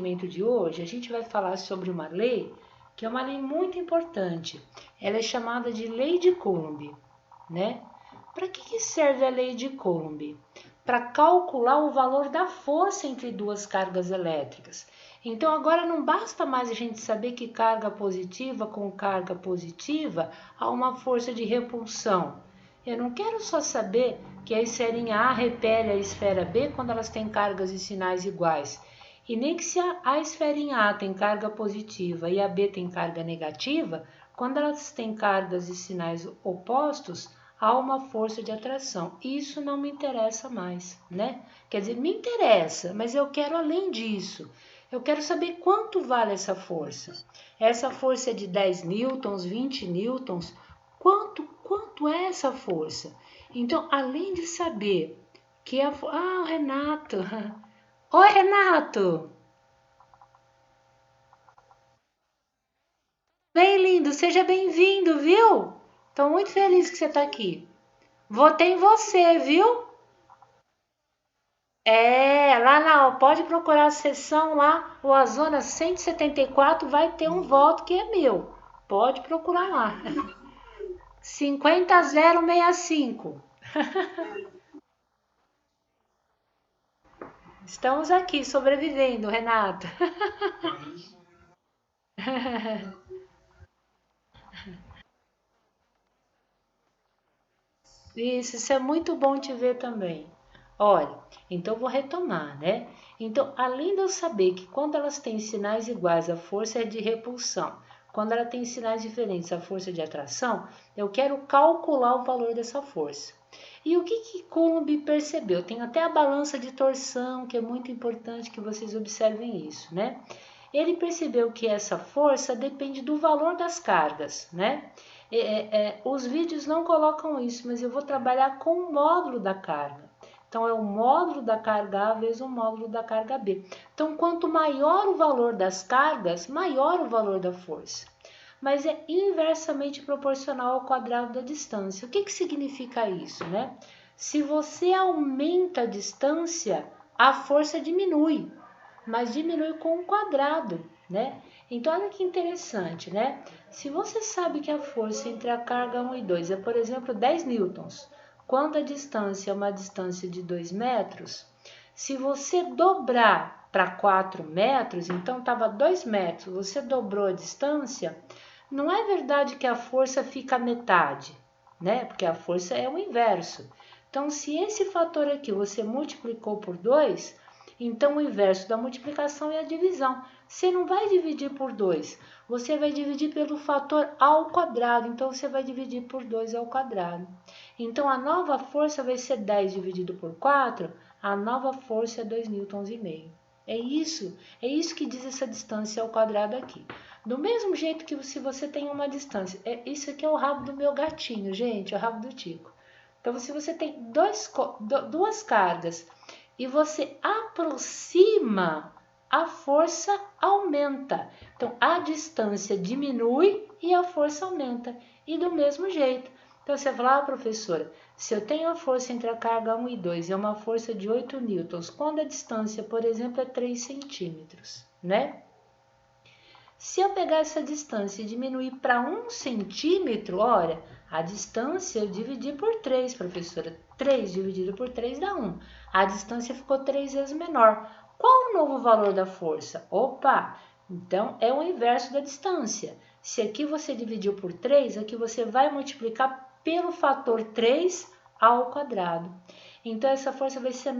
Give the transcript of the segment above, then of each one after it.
conhecimento de hoje, a gente vai falar sobre uma lei que é uma lei muito importante. Ela é chamada de Lei de Coulomb, né? Para que serve a Lei de Coulomb? Para calcular o valor da força entre duas cargas elétricas. Então agora não basta mais a gente saber que carga positiva com carga positiva há uma força de repulsão. Eu não quero só saber que a esferinha A repele a esfera B quando elas têm cargas e sinais iguais. E nem que se a esferinha A tem carga positiva e a B tem carga negativa, quando elas têm cargas e sinais opostos, há uma força de atração. Isso não me interessa mais, né? Quer dizer, me interessa, mas eu quero além disso. Eu quero saber quanto vale essa força. Essa força é de 10 newtons, 20 newtons. Quanto é essa força? Então, além de saber que a... Ah, Renato! Oi, Renato! Bem lindo, seja bem-vindo, viu? Estou muito feliz que você está aqui. Votei em você, viu? Lá pode procurar a seção lá, o a zona 174 vai ter um voto que é meu. Pode procurar lá. 50065. Estamos aqui sobrevivendo, Renato. Isso é muito bom te ver também. Olha, então vou retomar, né? Então, além de eu saber que quando elas têm sinais iguais, a força é de repulsão. Quando ela tem sinais diferentes, a força é de atração, eu quero calcular o valor dessa força. E o que Coulomb percebeu? Tem até a balança de torção, que é muito importante que vocês observem isso, né? Ele percebeu que essa força depende do valor das cargas, né? Os vídeos não colocam isso, mas eu vou trabalhar com o módulo da carga. Então, é o módulo da carga A vezes o módulo da carga B. Então, quanto maior o valor das cargas, maior o valor da força. Mas é inversamente proporcional ao quadrado da distância. O que significa isso, né? Se você aumenta a distância, a força diminui, mas diminui com o quadrado, né? Então, olha que interessante, né? Se você sabe que a força entre a carga 1 e 2 é, por exemplo, 10 newtons, quando a distância é uma distância de 2 metros, se você dobrar para 4 metros, então estava 2 metros, você dobrou a distância, não é verdade que a força fica metade, né? Porque a força é o inverso. Então, se esse fator aqui você multiplicou por 2, então o inverso da multiplicação é a divisão. Você não vai dividir por 2, você vai dividir pelo fator ao quadrado. Então, você vai dividir por 2 ao quadrado. Então, a nova força vai ser 10 dividido por 4, a nova força é 2,5 newtons. É isso que diz essa distância ao quadrado aqui. Do mesmo jeito que se você tem uma distância, isso aqui é o rabo do meu gatinho, gente, é o rabo do Tico. Então, se você tem duas cargas e você aproxima, a força aumenta. Então, a distância diminui e a força aumenta. E do mesmo jeito. Então, você fala, professora, se eu tenho a força entre a carga 1 e 2 é uma força de 8 newtons, quando a distância, por exemplo, é 3 centímetros, né? Se eu pegar essa distância e diminuir para 1 centímetro, olha, a distância eu dividi por 3, professora. 3 dividido por 3 dá 1. A distância ficou 3 vezes menor. Qual o novo valor da força? Opa, então é o inverso da distância. Se aqui você dividiu por 3, aqui você vai multiplicar pelo fator 3 ao quadrado. Então, essa força vai ser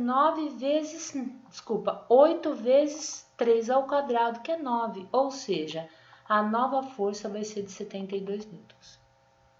8 vezes 3 ao quadrado, que é 9. Ou seja, a nova força vai ser de 72 newtons.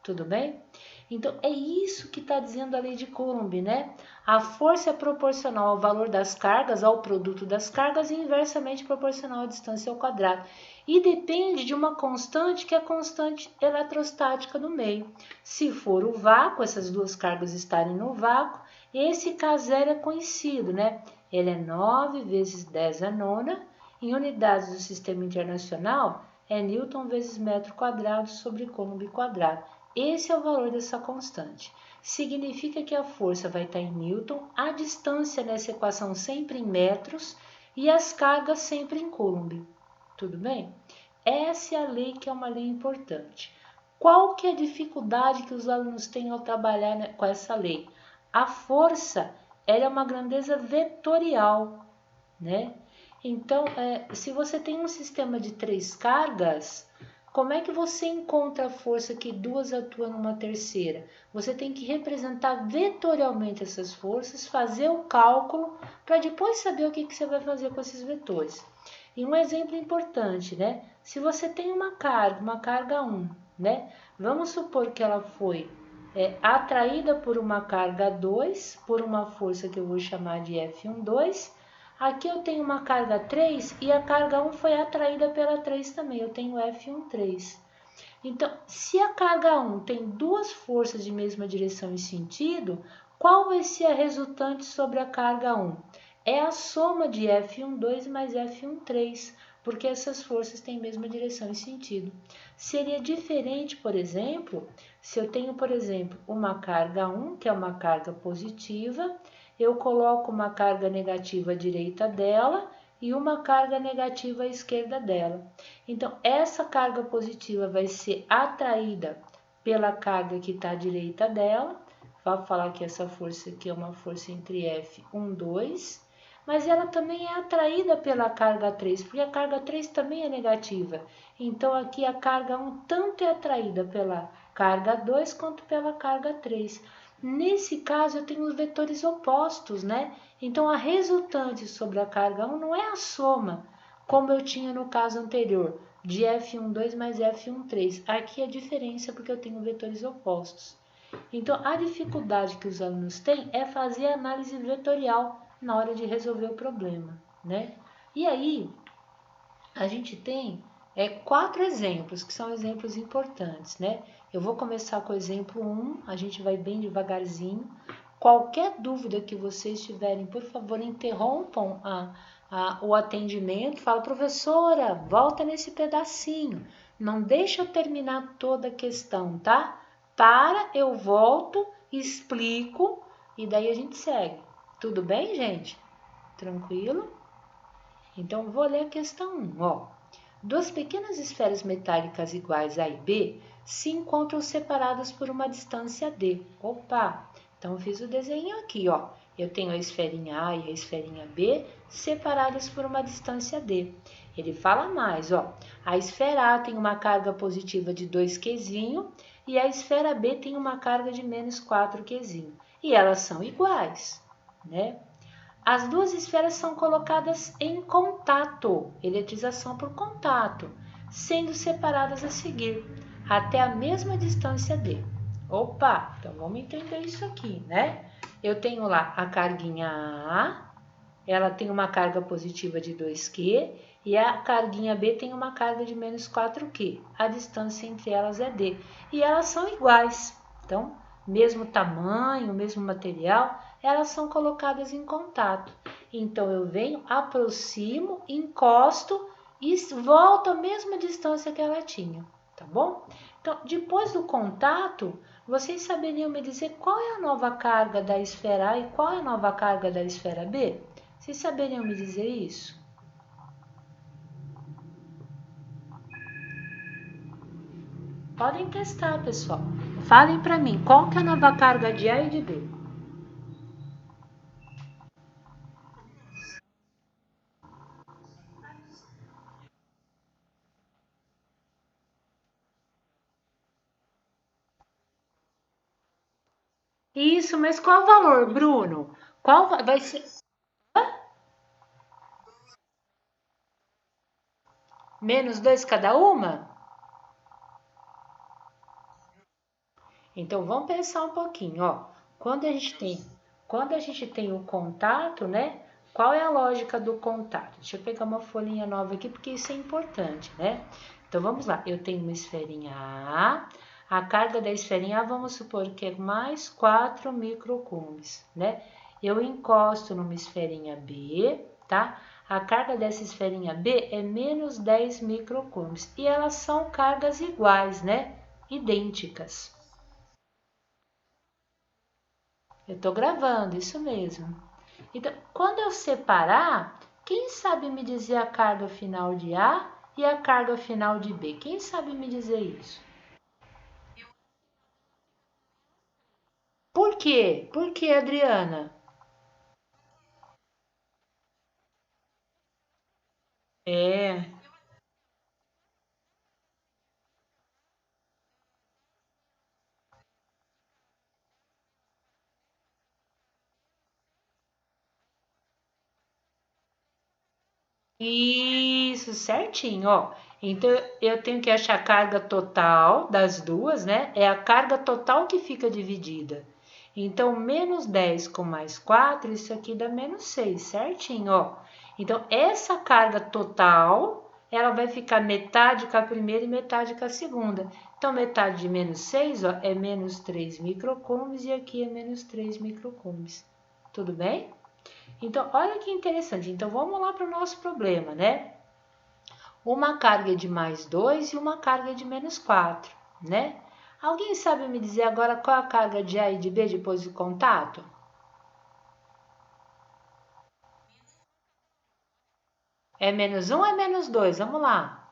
Tudo bem? Então, é isso que está dizendo a lei de Coulomb, né? A força é proporcional ao valor das cargas, ao produto das cargas, e inversamente proporcional à distância ao quadrado. E depende de uma constante, que é a constante eletrostática do meio. Se for o vácuo, essas duas cargas estarem no vácuo, esse K0 é conhecido, né? Ele é 9 vezes 10 a nona, em unidades do sistema internacional, é Newton vezes metro quadrado sobre Coulomb quadrado. Esse é o valor dessa constante. Significa que a força vai estar em Newton, a distância nessa equação sempre em metros, e as cargas sempre em Coulomb. Tudo bem? Essa é a lei que é uma lei importante. Qual que é a dificuldade que os alunos têm ao trabalhar com essa lei? A força, ela é uma grandeza vetorial, né? Então, se você tem um sistema de 3 cargas, como é que você encontra a força que 2 atuam numa terceira? Você tem que representar vetorialmente essas forças, fazer o cálculo, para depois saber o que você vai fazer com esses vetores. E um exemplo importante, né? Se você tem uma carga 1, né? Vamos supor que ela foi atraída por uma carga 2, por uma força que eu vou chamar de F12. Aqui eu tenho uma carga 3 e a carga 1 foi atraída pela 3 também, eu tenho F13. Então, se a carga 1 tem 2 forças de mesma direção e sentido, qual vai ser a resultante sobre a carga 1? É a soma de F12 mais F13, porque essas forças têm mesma direção e sentido. Seria diferente, por exemplo, se eu tenho, por exemplo, uma carga 1, que é uma carga positiva, eu coloco uma carga negativa à direita dela e uma carga negativa à esquerda dela. Então, essa carga positiva vai ser atraída pela carga que está à direita dela. Vou falar que essa força aqui é uma força entre F1, 2, mas ela também é atraída pela carga 3, porque a carga 3 também é negativa. Então, aqui a carga 1 tanto é atraída pela carga 2 quanto pela carga 3. Nesse caso, eu tenho os vetores opostos, né? Então, a resultante sobre a carga 1 não é a soma, como eu tinha no caso anterior, de F12 mais F13. Aqui a diferença porque eu tenho vetores opostos. Então, a dificuldade que os alunos têm é fazer a análise vetorial na hora de resolver o problema, né? E aí, a gente tem 4 exemplos, que são exemplos importantes, né? Eu vou começar com o exemplo 1, a gente vai bem devagarzinho. Qualquer dúvida que vocês tiverem, por favor, interrompam o atendimento. Fala, professora, volta nesse pedacinho. Não deixa eu terminar toda a questão, tá? Eu volto, explico e daí a gente segue. Tudo bem, gente? Tranquilo? Então, vou ler a questão 1, ó. 2 pequenas esferas metálicas iguais A e B se encontram separadas por uma distância D. Opa! Então, fiz o desenho aqui, ó. Eu tenho a esferinha A e a esferinha B separadas por uma distância D. Ele fala mais, ó. A esfera A tem uma carga positiva de 2 Qzinho e a esfera B tem uma carga de menos 4 Qzinho. E elas são iguais, né? As 2 esferas são colocadas em contato, eletrização por contato, sendo separadas a seguir, até a mesma distância D. Opa, então vamos entender isso aqui, né? Eu tenho lá a carguinha A, ela tem uma carga positiva de 2Q, e a carguinha B tem uma carga de menos 4Q. A distância entre elas é D. E elas são iguais. Então, mesmo tamanho, mesmo material, elas são colocadas em contato. Então, eu venho, aproximo, encosto e volto à mesma distância que ela tinha, tá bom? Então, depois do contato, vocês saberiam me dizer qual é a nova carga da esfera A e qual é a nova carga da esfera B? Vocês saberiam me dizer isso? Podem testar, pessoal. Falem para mim, qual que é a nova carga de A e de B? Isso, mas qual o valor, Bruno? Qual vai ser? Menos 2 cada uma? Então, vamos pensar um pouquinho, ó. Quando a gente tem o contato, né? Qual é a lógica do contato? Deixa eu pegar uma folhinha nova aqui, porque isso é importante, né? Então, vamos lá. Eu tenho uma esferinha A carga da esferinha A, vamos supor que é mais 4 microcoulombs, né? Eu encosto numa esferinha B, tá? A carga dessa esferinha B é menos 10 microcoulombs. E elas são cargas iguais, né? Idênticas. Eu estou gravando, isso mesmo. Então, quando eu separar, Quem sabe me dizer a carga final de A e a carga final de B? Quem sabe me dizer isso? Por quê? Por quê, Adriana? É, isso, certinho, ó. Então eu tenho que achar a carga total das duas, né? É a carga total que fica dividida. Então, menos 10 com mais 4, isso aqui dá menos 6, certinho, ó. Então, essa carga total, ela vai ficar metade com a primeira e metade com a segunda. Então, metade de menos 6, ó, é menos 3 microcoulombs e aqui é menos 3 microcoulombs. Tudo bem? Então, olha que interessante. Então, vamos lá para o nosso problema, né? Uma carga de mais 2 e uma carga de menos 4, né? Alguém sabe me dizer agora qual a carga de A e de B depois do contato? É menos um ou é menos 2? Vamos lá.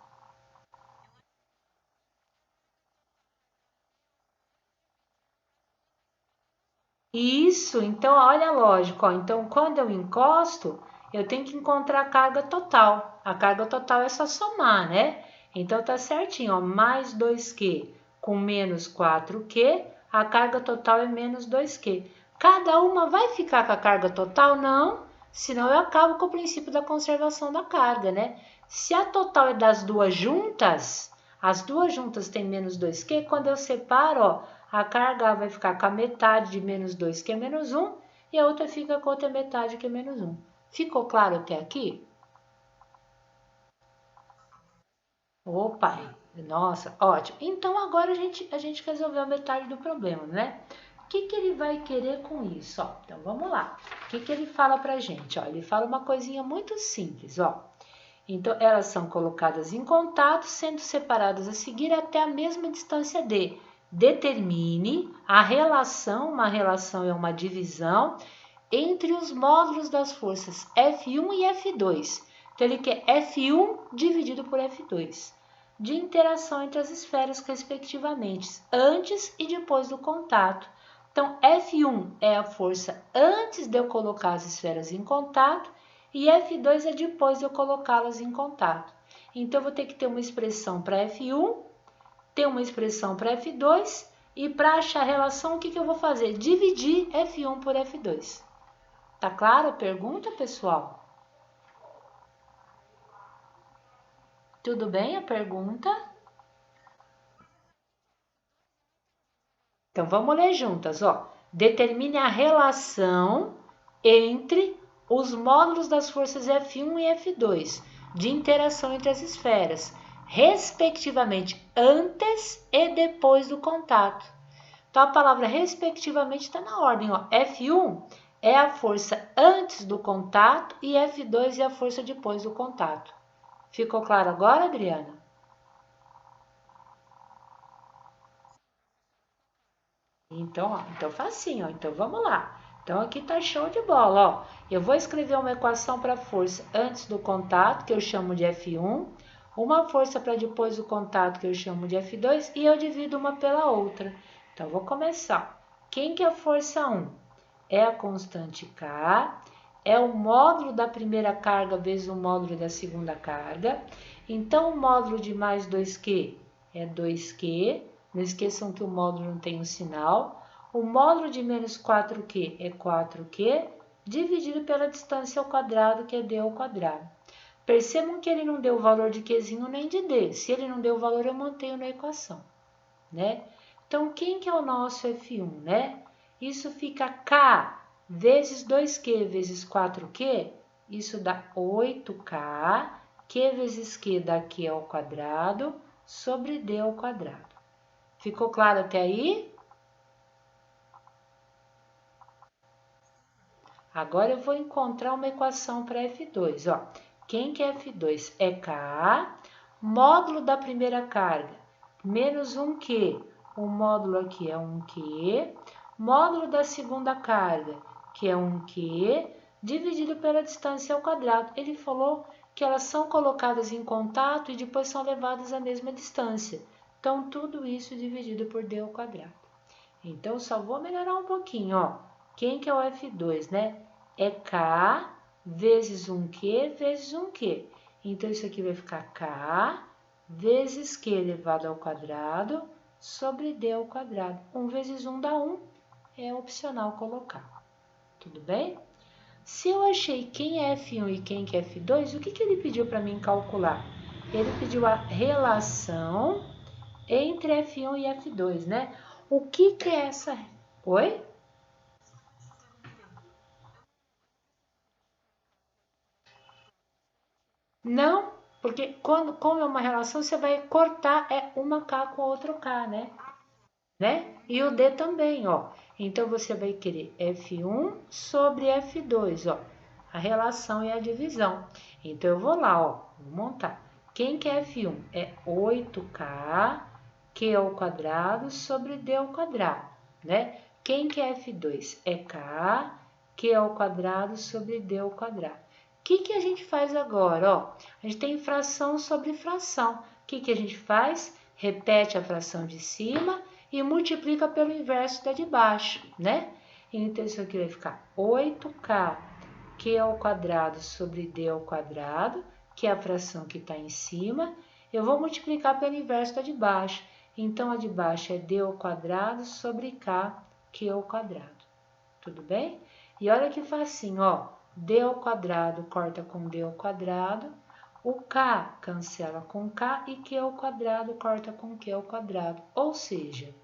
Isso, então olha a lógica. Ó. Então, quando eu encosto, eu tenho que encontrar a carga total. A carga total é só somar, né? Então, tá certinho. Ó. Mais 2Q com menos 4Q, a carga total é menos 2Q. Cada uma vai ficar com a carga total? Não, senão eu acabo com o princípio da conservação da carga, né? Se a total é das duas juntas, as duas juntas têm menos 2Q, quando eu separo, ó, a carga vai ficar com a metade de menos 2, que é menos 1, e a outra fica com a outra metade, que é menos 1. Ficou claro até aqui? Opa, nossa, ótimo. Então agora a gente resolveu a metade do problema, né? O que, que ele vai querer com isso? Ó, então vamos lá. O que, que ele fala pra gente? Ó, ele fala uma coisinha muito simples, ó. Então, elas são colocadas em contato, sendo separadas a seguir até a mesma distância D. Determine a relação, uma relação é uma divisão, entre os módulos das forças F1 e F2. Então, ele quer F1 dividido por F2, de interação entre as esferas, respectivamente, antes e depois do contato. Então, F1 é a força antes de eu colocar as esferas em contato, e F2 é depois de eu colocá-las em contato. Então, eu vou ter que ter uma expressão para F1, ter uma expressão para F2, e para achar a relação, o que, que eu vou fazer? Dividir F1 por F2. Tá claro a pergunta, pessoal? Tudo bem a pergunta? Então, vamos ler juntas, ó. Determine a relação entre os módulos das forças F1 e F2, de interação entre as esferas, respectivamente antes e depois do contato. Então, a palavra respectivamente está na ordem, ó. F1 é a força antes do contato e F2 é a força depois do contato. Ficou claro agora, Adriana? Então, ó, então facinho, ó. Então vamos lá. Então aqui tá show de bola, ó. Eu vou escrever uma equação para força antes do contato, que eu chamo de F1, uma força para depois do contato, que eu chamo de F2, e eu divido uma pela outra. Então vou começar. Quem que é a força 1? É a constante K, é o módulo da primeira carga vezes o módulo da segunda carga. Então, o módulo de mais 2Q é 2Q. Não esqueçam que o módulo não tem um sinal. O módulo de menos 4Q é 4Q, dividido pela distância ao quadrado, que é D ao quadrado. Percebam que ele não deu o valor de Qzinho nem de D. Se ele não deu o valor, eu mantenho na equação, né? Então, quem que é o nosso F1, né? Isso fica K vezes 2Q vezes 4Q, isso dá 8K, Q vezes Q dá Q ao quadrado, sobre D ao quadrado. Ficou claro até aí? Agora eu vou encontrar uma equação para F2, ó. Quem que é F2? É K, módulo da primeira carga, menos 1Q. O módulo aqui é 1Q, módulo da segunda carga, que é 1Q, dividido pela distância ao quadrado. Ele falou que elas são colocadas em contato e depois são levadas à mesma distância. Então, tudo isso dividido por d ao quadrado. Então, só vou melhorar um pouquinho, ó. Quem que é o F2, né? É K vezes 1Q vezes 1Q. Então, isso aqui vai ficar K vezes Q elevado ao quadrado sobre D ao quadrado. 1 vezes 1 dá 1, é opcional colocar. Tudo bem? Se eu achei quem é F1 e quem que é F2, o que que ele pediu para mim calcular? Ele pediu a relação entre F1 e F2, né? O que que é essa... Oi? Não, porque como é uma relação, você vai cortar uma K com outro K, né? E o D também, ó. Então, você vai querer F1 sobre F2, ó. A relação e a divisão. Então, eu vou lá, ó. Vou montar. Quem que é F1? É 8K Q ao quadrado sobre D ao quadrado, né? Quem que é F2? É K Q ao quadrado sobre D ao quadrado. O que que a gente faz agora, ó? A gente tem fração sobre fração. O que que a gente faz? Repete a fração de cima e multiplica pelo inverso da de baixo, né? Então, isso aqui vai ficar 8K Q ao quadrado sobre D ao quadrado, que é a fração que está em cima. Eu vou multiplicar pelo inverso da de baixo. Então, a de baixo é D ao quadrado sobre K, Q ao quadrado. Tudo bem? E olha que facinho, ó. D ao quadrado corta com D ao quadrado. O K cancela com K e Q ao quadrado corta com Q ao quadrado. Ou seja,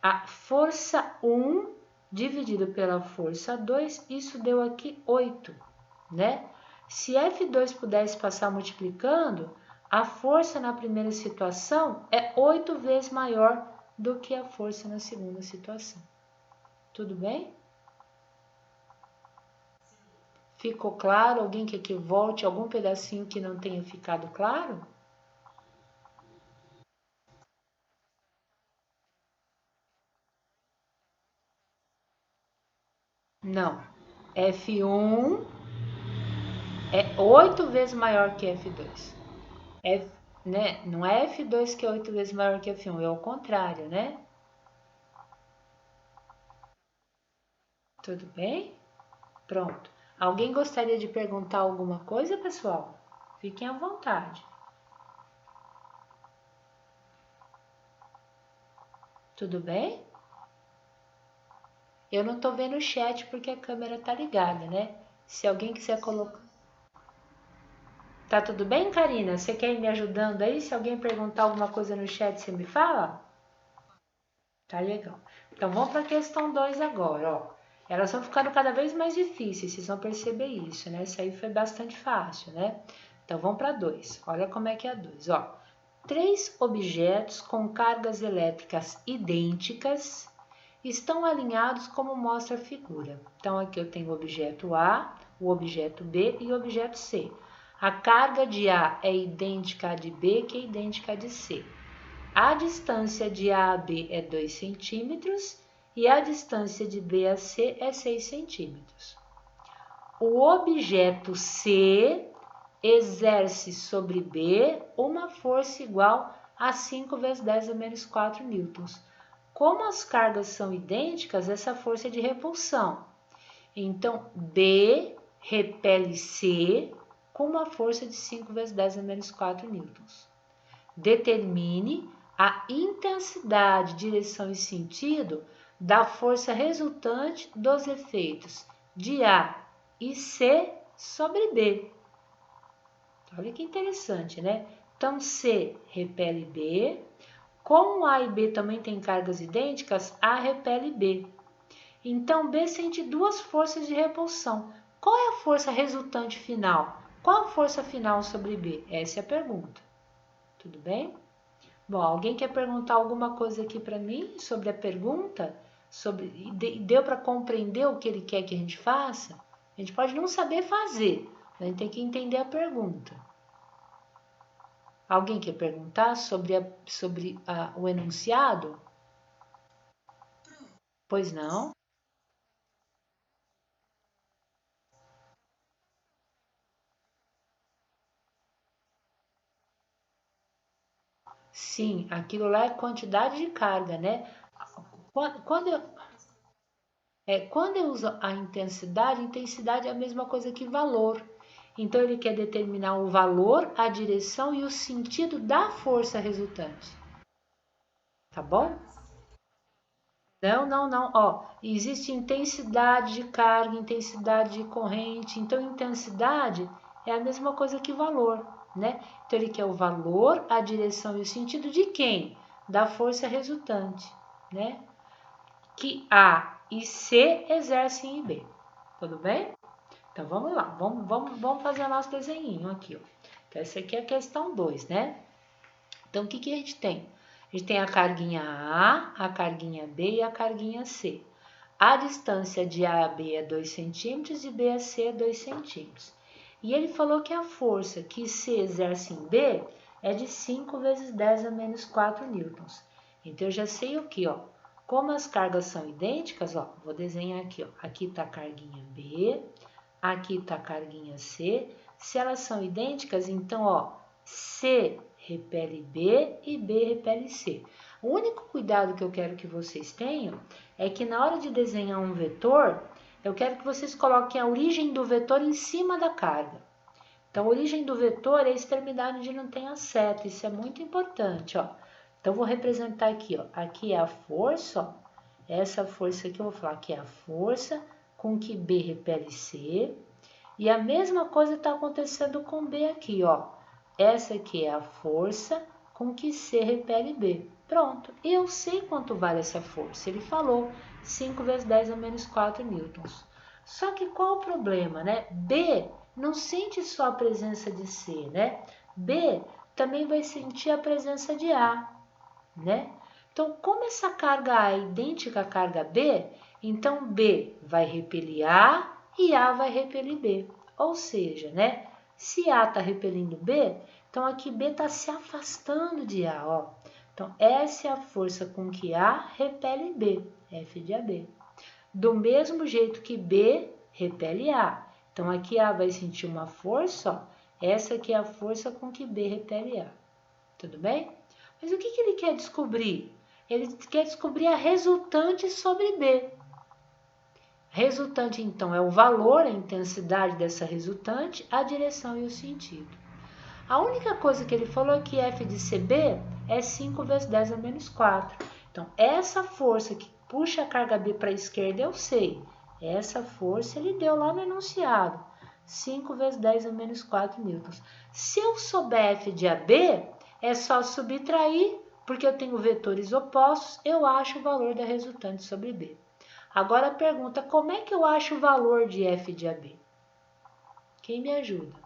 a força 1 dividido pela força 2, isso deu aqui 8, né? Se F2 pudesse passar multiplicando, a força na primeira situação é 8 vezes maior do que a força na segunda situação. Tudo bem? Ficou claro? Alguém quer que volte algum pedacinho que não tenha ficado claro? Não. F1 é 8 vezes maior que F2. F, né? Não é F2 que é 8 vezes maior que F1, é o contrário, né? Tudo bem? Pronto. Alguém gostaria de perguntar alguma coisa, pessoal? Fiquem à vontade. Tudo bem? Eu não tô vendo o chat porque a câmera tá ligada, né? Se alguém quiser colocar. Tá tudo bem, Karina? Você quer ir me ajudando aí? Se alguém perguntar alguma coisa no chat, você me fala? Tá legal. Então vamos para a questão 2 agora, ó. Elas vão ficando cada vez mais difíceis, vocês vão perceber isso, né? Isso aí foi bastante fácil, né? Então vamos para 2. Olha como é que é 2, ó. 3 objetos com cargas elétricas idênticas estão alinhados como mostra a figura. Então aqui eu tenho o objeto A, o objeto B e o objeto C. A carga de A é idêntica à de B, que é idêntica à de C. A distância de A a B é 2 centímetros e a distância de B a C é 6 centímetros. O objeto C exerce sobre B uma força igual a 5 vezes 10 a menos 4 newtons. Como as cargas são idênticas, essa força é de repulsão. Então, B repele C com uma força de 5 vezes 10 a menos 4 newtons. Determine a intensidade, direção e sentido da força resultante dos efeitos de A e C sobre B. Olha que interessante, né? Então, C repele B. Como A e B também têm cargas idênticas, A repele B. Então, B sente duas forças de repulsão. Qual é a força resultante final? Qual a força final sobre B? Essa é a pergunta. Tudo bem? Bom, alguém quer perguntar alguma coisa aqui para mim sobre a pergunta? Deu para compreender o que ele quer que a gente faça? A gente pode não saber fazer, mas a gente tem que entender a pergunta. Alguém quer perguntar sobre o enunciado? Pois não? Sim, aquilo lá é quantidade de carga, né? Quando eu uso a intensidade é a mesma coisa que valor. Então ele quer determinar o valor, a direção e o sentido da força resultante. Tá bom? Não, não, não. Ó, existe intensidade de carga, intensidade de corrente. Então, intensidade é a mesma coisa que valor, né? Então, ele quer o valor, a direção e o sentido de quem? Da força resultante, né? Que A e C exercem em B. Tudo bem? Então, vamos lá. Vamos fazer o nosso desenho aqui, ó. Então, essa aqui é a questão 2, né? Então, o que a gente tem? A gente tem a carguinha A, a carguinha B e a carguinha C. A distância de A a B é 2 centímetros e B a C é 2 centímetros. E ele falou que a força que C exerce em B é de 5 vezes 10 a menos 4 newtons. Então, eu já sei o que, ó. Como as cargas são idênticas, ó, vou desenhar aqui, ó. Aqui está a carguinha B, aqui está a carguinha C. Se elas são idênticas, então, ó, C repele B e B repele C. O único cuidado que eu quero que vocês tenham é que na hora de desenhar um vetor, eu quero que vocês coloquem a origem do vetor em cima da carga. Então, a origem do vetor é a extremidade onde não tem a seta, isso é muito importante, ó. Então, vou representar aqui, ó. Aqui é a força, ó. Essa força aqui eu vou falar que é a força com que B repele C. E a mesma coisa está acontecendo com B aqui, ó. Essa aqui é a força com que C repele B. Pronto, eu sei quanto vale essa força. Ele falou 5 vezes 10 a menos 4 newtons. Só que qual o problema, né? B não sente só a presença de C, né? B também vai sentir a presença de A, né? Então, como essa carga A é idêntica à carga B, então B vai repelir A e A vai repelir B. Ou seja, né? Se A está repelindo B, então aqui B está se afastando de A, ó. Então, essa é a força com que A repele B, F de AB. Do mesmo jeito que B repele A. Então, aqui A vai sentir uma força, ó. Essa aqui é a força com que B repele A. Tudo bem? Mas o que ele quer descobrir? Ele quer descobrir a resultante sobre B. Resultante, então, é o valor, a intensidade dessa resultante, a direção e o sentido. A única coisa que ele falou é que F de CB é 5 vezes 10 a menos 4. Então, essa força que puxa a carga B para a esquerda, eu sei. Essa força ele deu lá no enunciado. 5 vezes 10 a menos 4 newtons. Se eu souber F de AB, é só subtrair, porque eu tenho vetores opostos, eu acho o valor da resultante sobre B. Agora a pergunta, como é que eu acho o valor de F de AB? Quem me ajuda?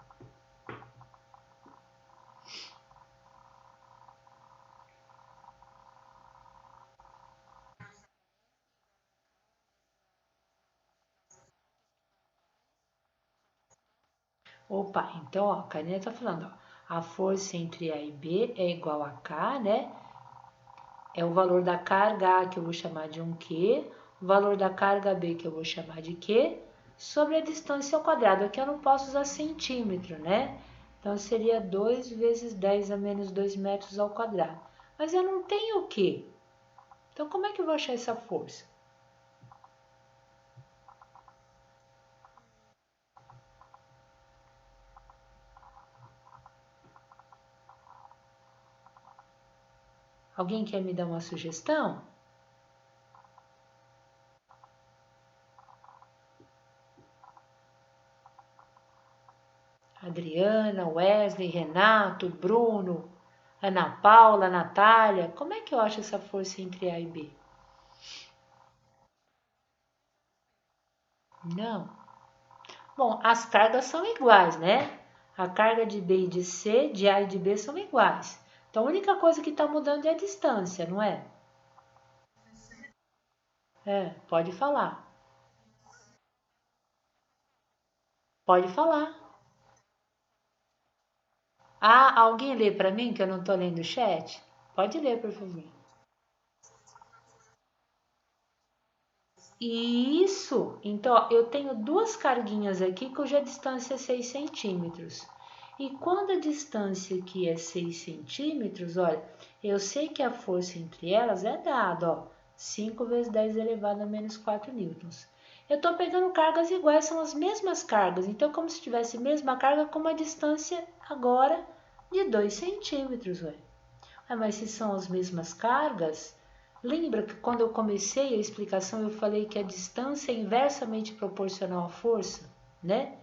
Opa, então, ó, a caneta está falando, ó, a força entre A e B é igual a K, né? É o valor da carga A que eu vou chamar de 1Q, o valor da carga B que eu vou chamar de Q, sobre a distância ao quadrado. Aqui eu não posso usar centímetro, né? Então, seria 2 vezes 10 a menos 2 metros ao quadrado. Mas eu não tenho o Q. Então, como é que eu vou achar essa força? Alguém quer me dar uma sugestão? Adriana, Wesley, Renato, Bruno, Ana Paula, Natália. Como é que eu acho essa força entre A e B? Não. Bom, as cargas são iguais, né? A carga de B e de C, de A e de B são iguais. Então, a única coisa que está mudando é a distância, não é? É, pode falar. Pode falar. Ah, alguém lê para mim que eu não estou lendo o chat? Pode ler, por favor. Isso! Então, ó, eu tenho duas carguinhas aqui cuja distância é 6 centímetros. E quando a distância aqui é 6 centímetros, olha, eu sei que a força entre elas é dada, ó, 5 vezes 10 elevado a menos 4 newtons. Eu estou pegando cargas iguais, são as mesmas cargas, então como se tivesse a mesma carga com uma distância agora de 2 centímetros, ué. Mas se são as mesmas cargas, lembra que quando eu comecei a explicação eu falei que a distância é inversamente proporcional à força, né?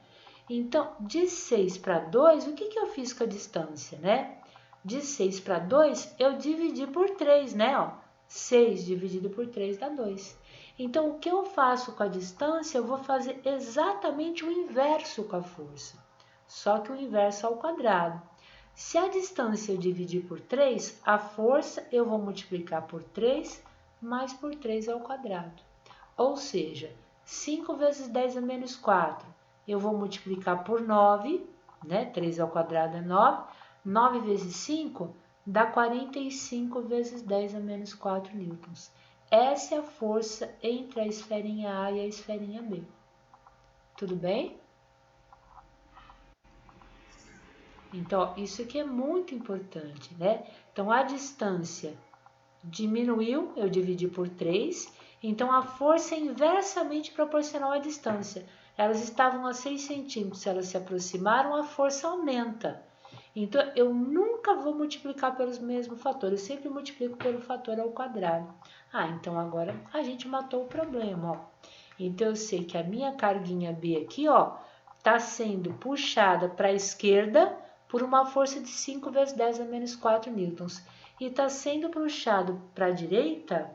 Então, de 6 para 2, o que eu fiz com a distância, né? De 6 para 2, eu dividi por 3, né? Ó, 6 dividido por 3 dá 2. Então, o que eu faço com a distância, eu vou fazer exatamente o inverso com a força, só que o inverso ao quadrado. Se a distância eu dividir por 3, a força eu vou multiplicar por 3 mais por 3 ao quadrado. Ou seja, 5 vezes 10 a menos 4, eu vou multiplicar por 9, né? 3 ao quadrado é 9. 9 vezes 5 dá 45 vezes 10 a menos 4 newtons. Essa é a força entre a esferinha A e a esferinha B. Tudo bem? Então, ó, isso aqui é muito importante, né? Então, a distância diminuiu, eu dividi por 3, então a força é inversamente proporcional à distância. Elas estavam a 6 centímetros, se elas se aproximaram, a força aumenta. Então, eu nunca vou multiplicar pelos mesmos fatores, eu sempre multiplico pelo fator ao quadrado. Então agora a gente matou o problema, ó. Então, eu sei que a minha carguinha B aqui, ó, está sendo puxada para a esquerda por uma força de 5 vezes 10 a menos 4 newtons. E está sendo puxado para a direita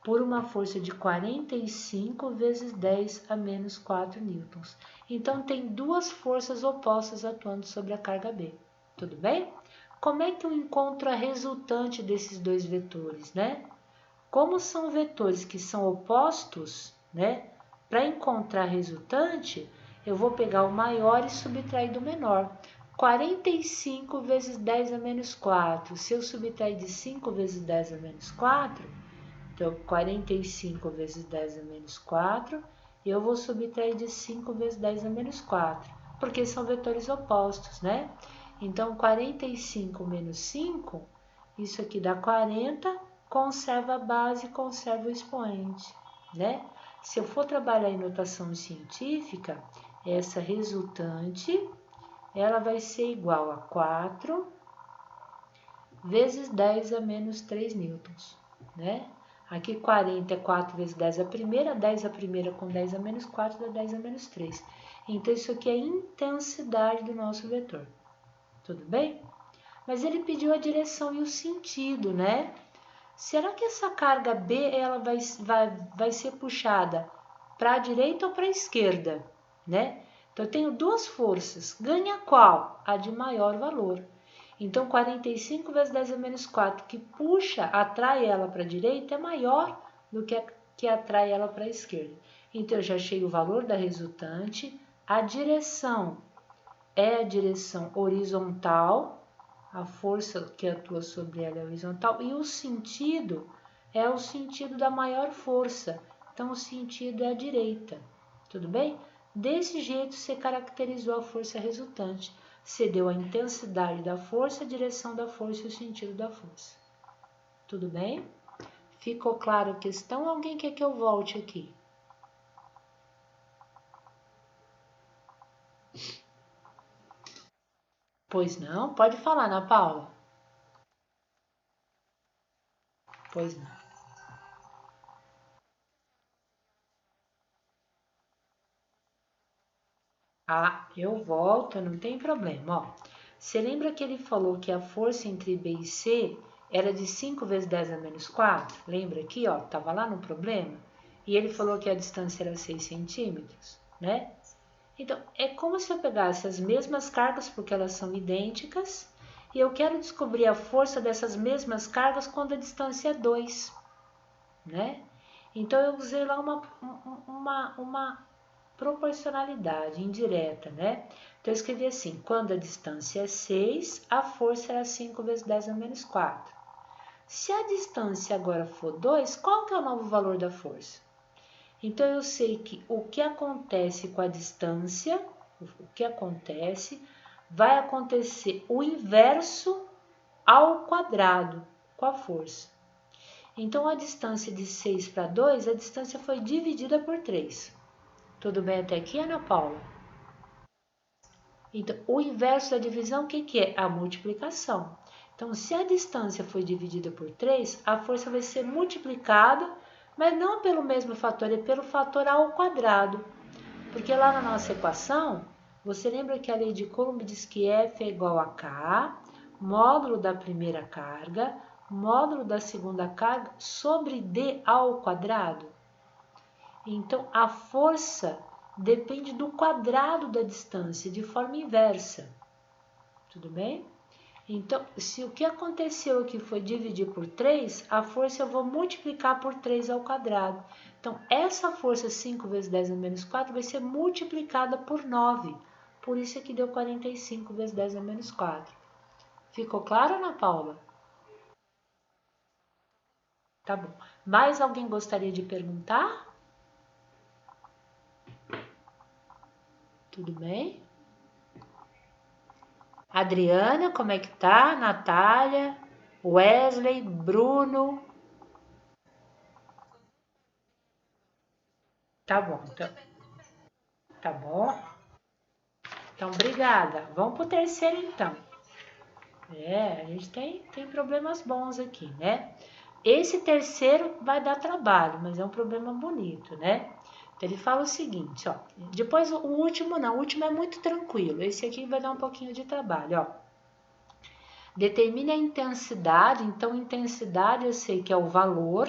por uma força de 45 vezes 10 a menos 4 newtons. Então, tem duas forças opostas atuando sobre a carga B. Tudo bem? Como é que eu encontro a resultante desses dois vetores, né? Como são vetores que são opostos, né? Para encontrar a resultante, eu vou pegar o maior e subtrair do menor. 45 vezes 10 a menos 4. Se eu subtrair de 5 vezes 10 a menos 4, então 45 vezes 10 a menos 4, eu vou subtrair de 5 vezes 10 a menos 4, porque são vetores opostos, né? Então, 45 menos 5, isso aqui dá 40, conserva a base, conserva o expoente, né? Se eu for trabalhar em notação científica, essa resultante, ela vai ser igual a 4 vezes 10 a menos 3 newtons, né? Aqui 40 é 4 vezes 10 a primeira com 10 a menos 4 dá 10 a menos 3. Então, isso aqui é a intensidade do nosso vetor. Tudo bem? Mas ele pediu a direção e o sentido, né? Será que essa carga B ela vai ser puxada para a direita ou para a esquerda, né? Então, eu tenho duas forças. Ganha qual? A de maior valor. Então, 45 vezes 10 a menos 4, que puxa, atrai ela para a direita, é maior do que a que atrai ela para a esquerda. Então, eu já achei o valor da resultante. A direção é a direção horizontal, a força que atua sobre ela é horizontal, e o sentido é o sentido da maior força, então o sentido é a direita, tudo bem? Desse jeito você caracterizou a força resultante, você deu a intensidade da força, a direção da força e o sentido da força, tudo bem? Ficou claro a questão? Alguém quer que eu volte aqui? Pois não? Pode falar, Ana Paula. Pois não. Eu volto, não tem problema. Ó, você lembra que ele falou que a força entre B e C era de 5 vezes 10 a menos 4? Lembra aqui, ó, estava lá no problema? E ele falou que a distância era 6 centímetros, né? Então, é como se eu pegasse as mesmas cargas, porque elas são idênticas, e eu quero descobrir a força dessas mesmas cargas quando a distância é 2, né? Então, eu usei lá uma proporcionalidade indireta, né? Então, eu escrevi assim, quando a distância é 6, a força era 5 vezes 10 a menos 4. Se a distância agora for 2, qual que é o novo valor da força? Então, eu sei que o que acontece com a distância, o que acontece, vai acontecer o inverso ao quadrado com a força. Então, a distância de 6 para 2, a distância foi dividida por 3. Tudo bem até aqui, Ana Paula? Então, o inverso da divisão, o que é? A multiplicação. Então, se a distância foi dividida por 3, a força vai ser multiplicada, mas não pelo mesmo fator, é pelo fator ao quadrado. Porque lá na nossa equação, você lembra que a lei de Coulomb diz que F é igual a K, módulo da primeira carga, módulo da segunda carga, sobre D ao quadrado? Então, a força depende do quadrado da distância, de forma inversa. Tudo bem? Então, se o que aconteceu aqui foi dividir por 3, a força eu vou multiplicar por 3 ao quadrado. Então, essa força 5 vezes 10 a menos 4 vai ser multiplicada por 9. Por isso aqui deu 45 vezes 10 a menos 4. Ficou claro, Ana Paula? Tá bom. Mais alguém gostaria de perguntar? Tudo bem? Adriana, como é que tá? Natália, Wesley, Bruno. Tá bom, então, tá bom. Então, obrigada. Vamos pro terceiro, então. A gente tem problemas bons aqui, né? Esse terceiro vai dar trabalho, mas é um problema bonito, né? Então, ele fala o seguinte, ó. Depois o último não, o último é muito tranquilo. Esse aqui vai dar um pouquinho de trabalho, ó. Determine a intensidade. Então, intensidade eu sei que é o valor,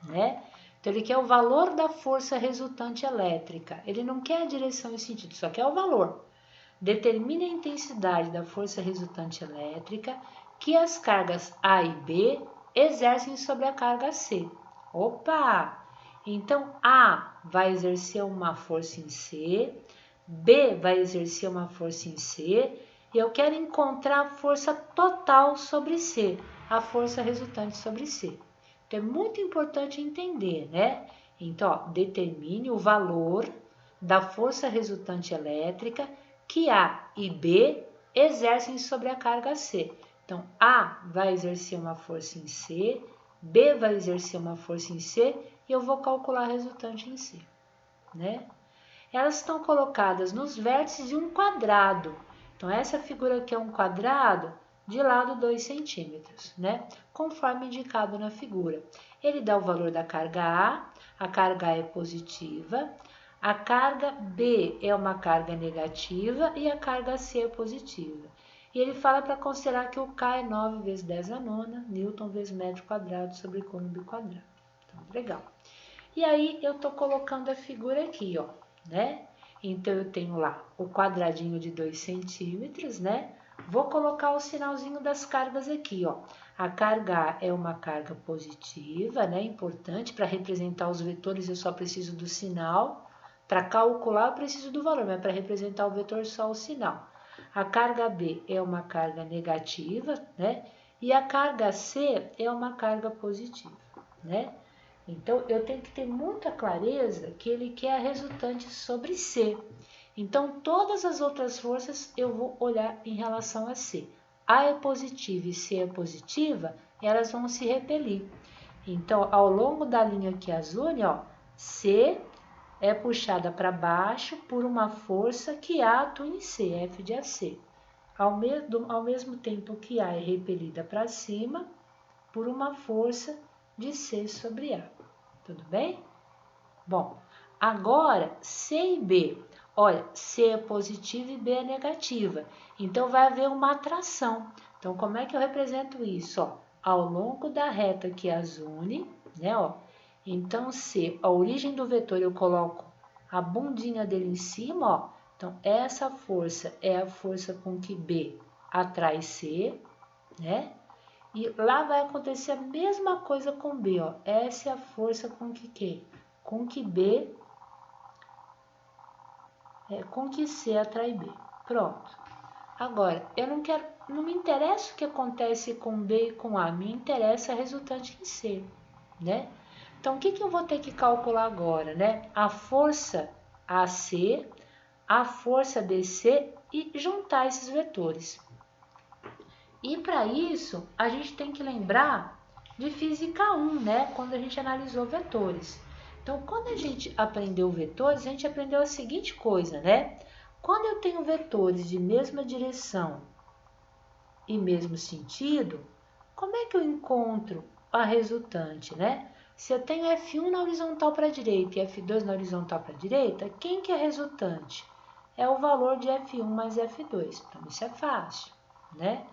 né? Então, ele quer o valor da força resultante elétrica. Ele não quer a direção e sentido, só quer o valor. Determine a intensidade da força resultante elétrica que as cargas A e B exercem sobre a carga C. Opa! Então, A vai exercer uma força em C, B vai exercer uma força em C, e eu quero encontrar a força total sobre C, a força resultante sobre C. Então, é muito importante entender, né? Então, ó, determine o valor da força resultante elétrica que A e B exercem sobre a carga C. Então, A vai exercer uma força em C, B vai exercer uma força em C e eu vou calcular a resultante em C, né? Elas estão colocadas nos vértices de um quadrado. Então, essa figura aqui é um quadrado de lado 2 centímetros, né? Conforme indicado na figura. Ele dá o valor da carga a carga A é positiva, a carga B é uma carga negativa e a carga C é positiva. E ele fala para considerar que o K é 9 vezes 10 a nona, Newton vezes metro quadrado sobre Coulomb quadrado. Então, legal. E aí, eu estou colocando a figura aqui, ó, né? Então, eu tenho lá o quadradinho de 2 centímetros, né? Vou colocar o sinalzinho das cargas aqui, ó. A carga A é uma carga positiva, né? Importante, para representar os vetores eu só preciso do sinal. Para calcular eu preciso do valor, mas para representar o vetor só o sinal. A carga B é uma carga negativa, né? E a carga C é uma carga positiva, né? Então, eu tenho que ter muita clareza que ele quer a resultante sobre C. Então, todas as outras forças eu vou olhar em relação a C. A é positiva e C é positiva, elas vão se repelir. Então, ao longo da linha aqui azul, ó, C é puxada para baixo por uma força que A atua em C, F de AC. Ao mesmo tempo que A é repelida para cima por uma força de C sobre A. Tudo bem? Bom, agora C e B. Olha, C é positiva e B é negativa. Então, vai haver uma atração. Então, como é que eu represento isso? Ó, ao longo da reta que as une, né? Ó. Então, C, a origem do vetor, eu coloco a bundinha dele em cima, ó. Então, essa força é a força com que B atrai C, né? E lá vai acontecer a mesma coisa com B, ó. Essa é a força com que B, com que C atrai B. Pronto. Agora, eu não me interessa o que acontece com B e com A, me interessa a resultante em C, né? Então, o que eu vou ter que calcular agora, né? A força AC, a força DC e juntar esses vetores. E para isso, a gente tem que lembrar de física 1, né? Quando a gente analisou vetores. Então, quando a gente aprendeu vetores, a gente aprendeu a seguinte coisa, né? Quando eu tenho vetores de mesma direção e mesmo sentido, como é que eu encontro a resultante, né? Se eu tenho F1 na horizontal para a direita e F2 na horizontal para a direita, quem que é a resultante? É o valor de F1 mais F2. Então, isso é fácil, né?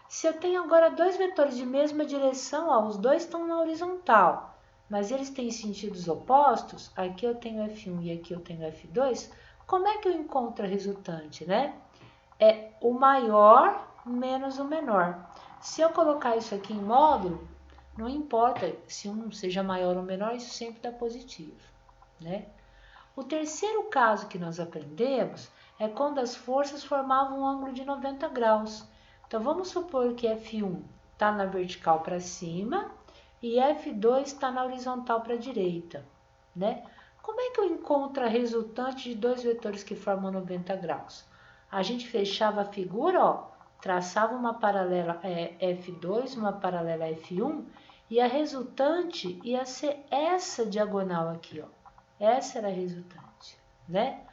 Se eu tenho agora dois vetores de mesma direção, ó, os dois estão na horizontal, mas eles têm sentidos opostos, aqui eu tenho F1 e aqui eu tenho F2, como é que eu encontro a resultante, né? É o maior menos o menor. Se eu colocar isso aqui em módulo, não importa se um seja maior ou menor, isso sempre dá positivo, né? O terceiro caso que nós aprendemos é quando as forças formavam um ângulo de 90 graus. Então, vamos supor que F1 está na vertical para cima e F2 está na horizontal para a direita, né? Como é que eu encontro a resultante de dois vetores que formam 90 graus? A gente fechava a figura, ó, traçava uma paralela F2, uma paralela F1, e a resultante ia ser essa diagonal aqui, ó. Essa era a resultante, né?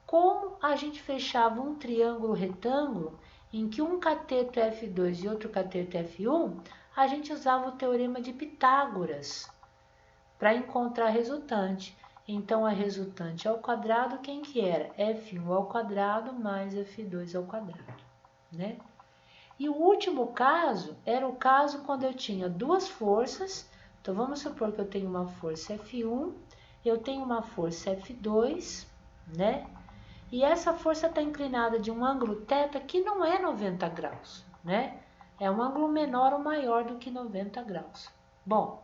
Como a gente fechava um triângulo retângulo em que um cateto é F2 e outro cateto é F1, a gente usava o teorema de Pitágoras para encontrar a resultante. Então, a resultante ao quadrado, quem que era? F1 ao quadrado mais F2 ao quadrado, né? E o último caso era o caso quando eu tinha duas forças. Então, vamos supor que eu tenho uma força F1, eu tenho uma força F2, né? E essa força está inclinada de um ângulo θ que não é 90 graus, né? É um ângulo menor ou maior do que 90 graus. Bom,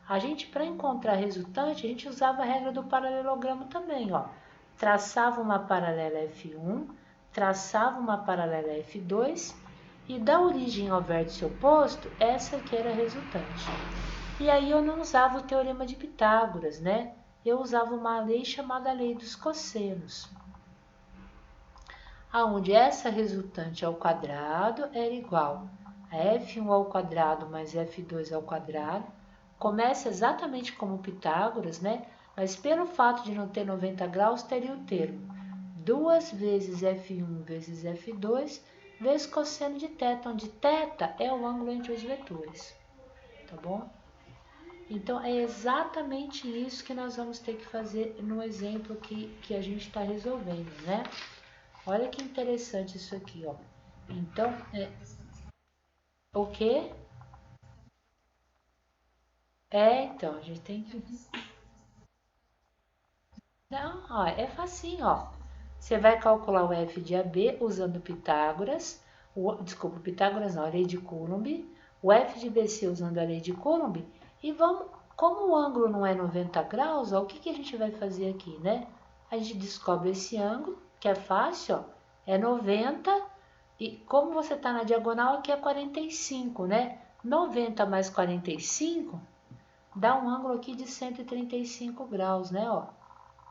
a gente, para encontrar a resultante, a gente usava a regra do paralelogramo também, ó. Traçava uma paralela F1, traçava uma paralela F2 e da origem ao vértice oposto, essa que era a resultante. E aí eu não usava o teorema de Pitágoras, né? Eu usava uma lei chamada lei dos cossenos, aonde essa resultante ao quadrado era igual a F1 ao quadrado mais F2 ao quadrado. Começa exatamente como Pitágoras, né? Mas pelo fato de não ter 90 graus, teria o termo 2 vezes F1 vezes F2 vezes cosseno de θ, onde θ é o ângulo entre os vetores, tá bom? Então, é exatamente isso que nós vamos ter que fazer no exemplo que a gente está resolvendo, né? Olha que interessante isso aqui, ó. Então, o quê? Então, a gente tem que... Não, ó, é facinho, ó. Você vai calcular o f de AB usando Pitágoras, desculpa, Pitágoras não, a lei de Coulomb, o f de BC usando a lei de Coulomb, e vamos, como o ângulo não é 90 graus, ó, o que, que a gente vai fazer aqui, né? A gente descobre esse ângulo, que é fácil, ó, é 90, e como você está na diagonal, aqui é 45, né? 90 mais 45 dá um ângulo aqui de 135 graus, né? Ó.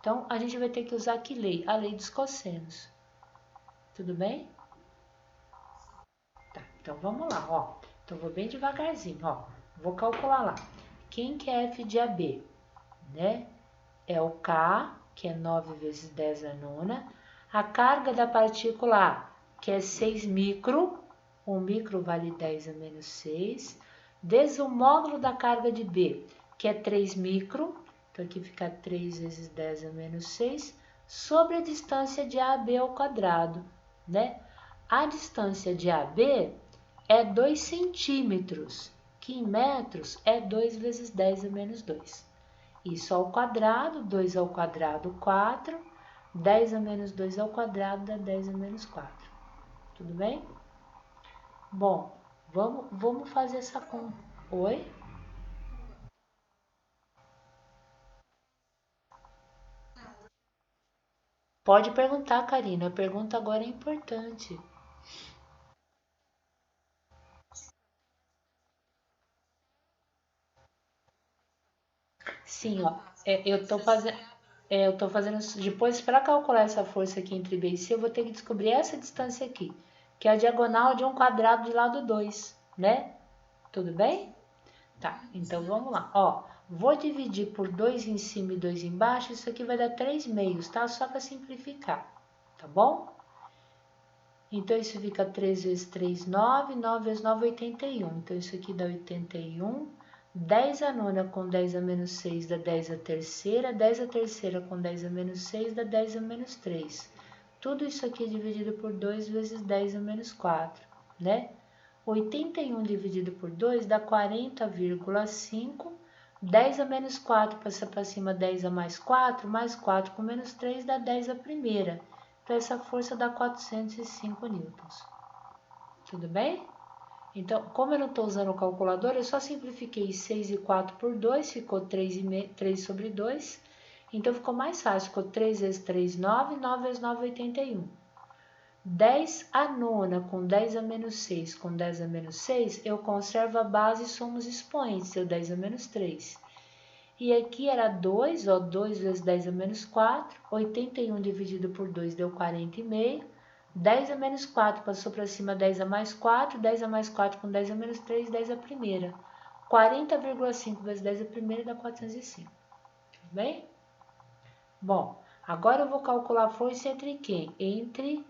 Então, a gente vai ter que usar que lei? A lei dos cossenos. Tudo bem? Tá, então vamos lá, ó. Então, vou bem devagarzinho, ó. Vou calcular lá. Quem que é f de AB? Né? É o K, que é 9 vezes 10 a nona. A carga da partícula A, que é 6 micro. 1 micro vale 10 a menos 6. Vezes o módulo da carga de B, que é 3 micro. Então, aqui fica 3 vezes 10 a menos 6, sobre a distância de AB ao quadrado, né? A distância de AB é 2 centímetros, que em metros é 2 vezes 10 a menos 2. Isso ao quadrado, 2 ao quadrado, 4. 10 a menos 2 ao quadrado dá 10 a menos 4. Tudo bem? Bom, vamos fazer essa conta. Oi? Pode perguntar, Karina. A pergunta agora é importante. Sim, ó, eu tô fazendo. eu tô fazendo... Depois, para calcular essa força aqui entre B e C, eu vou ter que descobrir essa distância aqui, que é a diagonal de um quadrado de lado 2, né? Tudo bem? Tá, então vamos lá. Ó, vou dividir por 2 em cima e 2 embaixo, isso aqui vai dar 3 meios, tá? Só para simplificar, tá bom? Então, isso fica 3 vezes 3, 9, 9 vezes 9, 81. Então, isso aqui dá 81. 10 a nona com 10 a menos 6 dá 10 a terceira. 10 a terceira com 10 a menos 6 dá 10 a menos 3. Tudo isso aqui dividido por 2 vezes 10 a menos 4, né? 81 dividido por 2 dá 40,5. 10 a menos 4 passa para cima, 10 a mais 4 com menos 3 dá 10 a primeira. Então, essa força dá 405 newtons. Tudo bem? Então, como eu não estou usando o calculador, eu só simplifiquei 6 e 4 por 2, ficou 3 sobre 2. Então, ficou mais fácil, ficou 3 vezes 3, 9, 9 vezes 9, 81. 10 a nona com 10 a menos 6 com 10 a menos 6, eu conservo a base e somos expoentes, deu 10 a menos 3. E aqui era 2, ó, 2 vezes 10 a menos 4, 81 dividido por 2 deu 40,5. 10 a menos 4 passou para cima, 10 a mais 4, 10 a mais 4 com 10 a menos 3, 10 a primeira. 40,5 vezes 10 a primeira dá 405. Tudo bem? Bom, agora eu vou calcular a força entre quem? Entre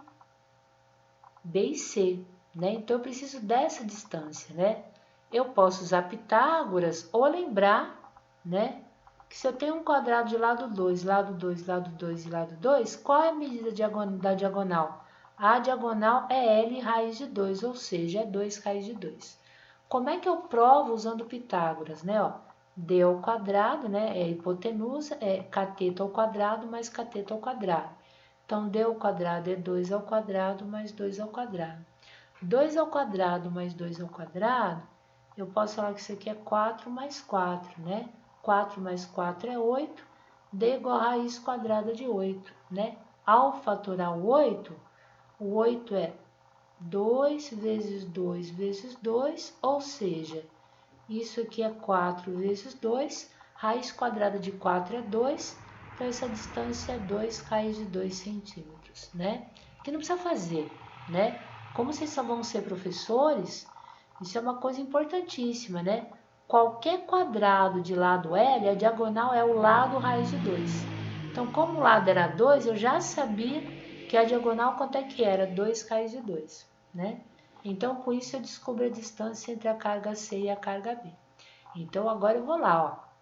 B e C, né? Então, eu preciso dessa distância, né? Eu posso usar Pitágoras ou lembrar, né? Que se eu tenho um quadrado de lado 2, lado 2, lado 2 e lado 2, qual é a medida da diagonal? A diagonal é L raiz de 2, ou seja, é 2 raiz de 2. Como é que eu provo usando Pitágoras, né? Ó, D ao quadrado, né? É hipotenusa, é cateto ao quadrado mais cateto ao quadrado. Então, D ao quadrado é 2 ao quadrado mais 2 ao quadrado. 2 ao quadrado mais 2 ao quadrado, eu posso falar que isso aqui é 4 mais 4, né? 4 mais 4 é 8, D igual a raiz quadrada de 8, né? Ao fatorar o 8 é 2 vezes 2 vezes 2, ou seja, isso aqui é 4 vezes 2, raiz quadrada de 4 é 2, então essa distância é 2 raiz de 2 centímetros, né? Que não precisa fazer, né? Como vocês só vão ser professores, isso é uma coisa importantíssima, né? Qualquer quadrado de lado L, a diagonal é o lado raiz de 2. Então, como o lado era 2, eu já sabia que a diagonal quanto é que era? 2 raiz de 2, né? Então, com isso, eu descubro a distância entre a carga C e a carga B. Então, agora eu vou lá, ó.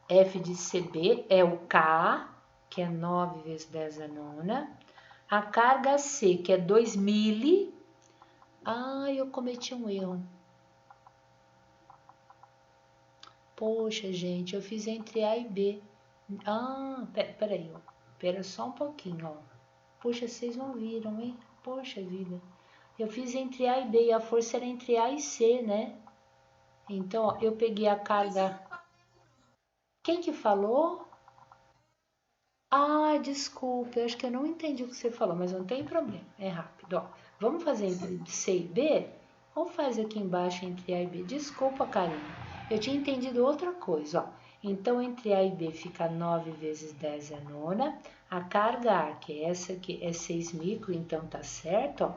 F de CB é o K, que é 9 vezes 10 a nona. A carga C, que é 2 mili. Eu cometi um erro. Poxa, gente, eu fiz entre A e B. Peraí, ó. Pera só um pouquinho, ó. Puxa, vocês não viram, hein? Poxa vida. Eu fiz entre A e B e a força era entre A e C, né? Então, ó, eu peguei a carga... Quem que falou? Desculpa, eu acho que eu não entendi o que você falou, mas não tem problema, é rápido, ó. Vamos fazer entre C e B? Ou faz aqui embaixo entre A e B? Desculpa, Karina, eu tinha entendido outra coisa, ó. Então, entre A e B fica 9 vezes 10 a nona. A carga A, que é essa aqui, é 6 micro, então tá certo, ó.